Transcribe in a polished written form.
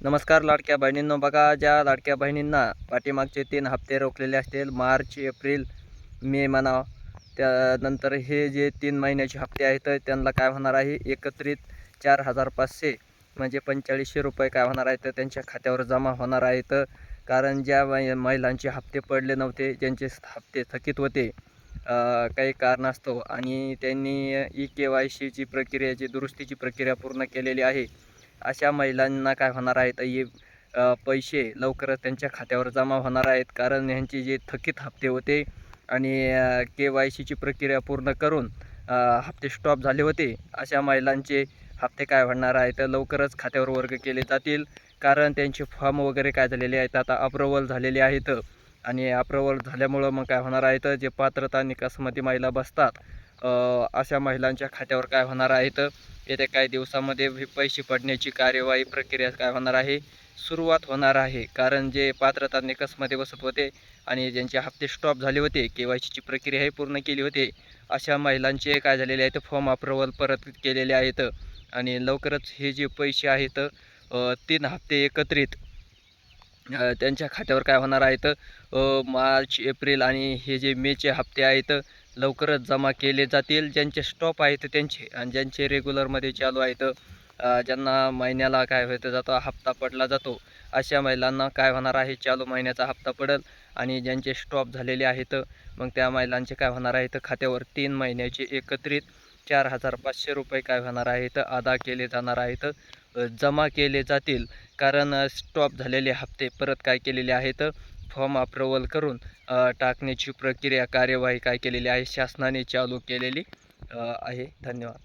नमस्कार लाडक्या बहिणींनो, बघा ज्या लाडक्या बहिणींना पाठीमागचे 3 हप्ते रोखलेले असतील, मार्च, एप्रिल, मे म्हणा, त्यानंतर हे जे 3 महिन्याचे हप्ते आहेत त्यांना काय होणार आहे, एकत्रित 4,500 म्हणजे 4500 रुपये काय होणार आहेत त्यांच्या खात्यावर जमा होणार आहेत. कारण ज्या महिलांचे हप्ते पडले नव्हते, ज्यांचे हप्ते थकीत होते काही कारणास्तव आणि त्यांनी KYCची प्रक्रियाची दुरुस्तीची प्रक्रिया पूर्ण केलेली आहे, अशा महिलांना काय होणार आहेत, हे पैसे लवकरच त्यांच्या खात्यावर जमा होणार आहेत. कारण ह्यांचे जे थकीत हप्ते होते आणि KYCची प्रक्रिया पूर्ण करून हप्ते स्टॉप झाले होते, अशा महिलांचे हप्ते काय होणार आहेत लवकरच खात्यावर वर्ग केले जातील. कारण त्यांचे फॉर्म वगैरे काय झालेले आहेत, आता अप्रूव्हल झालेले आहेत आणि अप्रूव्हल झाल्यामुळं मग काय होणार आहेत, जे पात्रता निकषामध्ये महिला बसतात अशा महिलांच्या खात्यावर काय होणार आहेत, येत्या काही दिवसामध्ये पैसे पडण्याची कार्यवाही प्रक्रिया काय होणार आहे, सुरुवात होणार आहे. कारण जे पात्रता निकषामध्ये बसत होते आणि ज्यांचे हप्ते स्टॉप झाले होते, KYCची प्रक्रिया हे पूर्ण केली होती, अशा महिलांचे काय झालेले आहेत, फॉर्म अप्रूव्हल परत केलेले आहेत आणि लवकरच हे जे पैसे आहेत 3 हप्ते एकत्रित त्यांच्या खात्यावर काय होणार आहेत, मार्च, एप्रिल आणि हे जे मेचे हप्ते आहेत लवकरच जमा केले जातील. ज्यांचे स्टॉप आहेत त्यांचे आणि ज्यांचे रेग्युलरमध्ये चालू आहेत, ज्यांना महिन्याला काय होतं जातो हप्ता पडला जातो, अशा महिलांना काय होणार आहे, चालू महिन्याचा हप्ता पडेल. आणि ज्यांचे स्टॉप झालेले आहेत मग त्या महिलांचे काय होणार आहेत, खात्यावर 3 महिन्याचे एकत्रित 4,500 रुपये काय होणार आहेत, अदा केले जाणार आहेत, जमा केले जातील. कारण स्टॉप झालेले हप्ते परत काय केलेले आहेत, फॉर्म अप्रूव्हल करून टाकण्याची प्रक्रिया कार्यवाही काय केलेली आहे, शासनाने चालू केलेली आहे. धन्यवाद.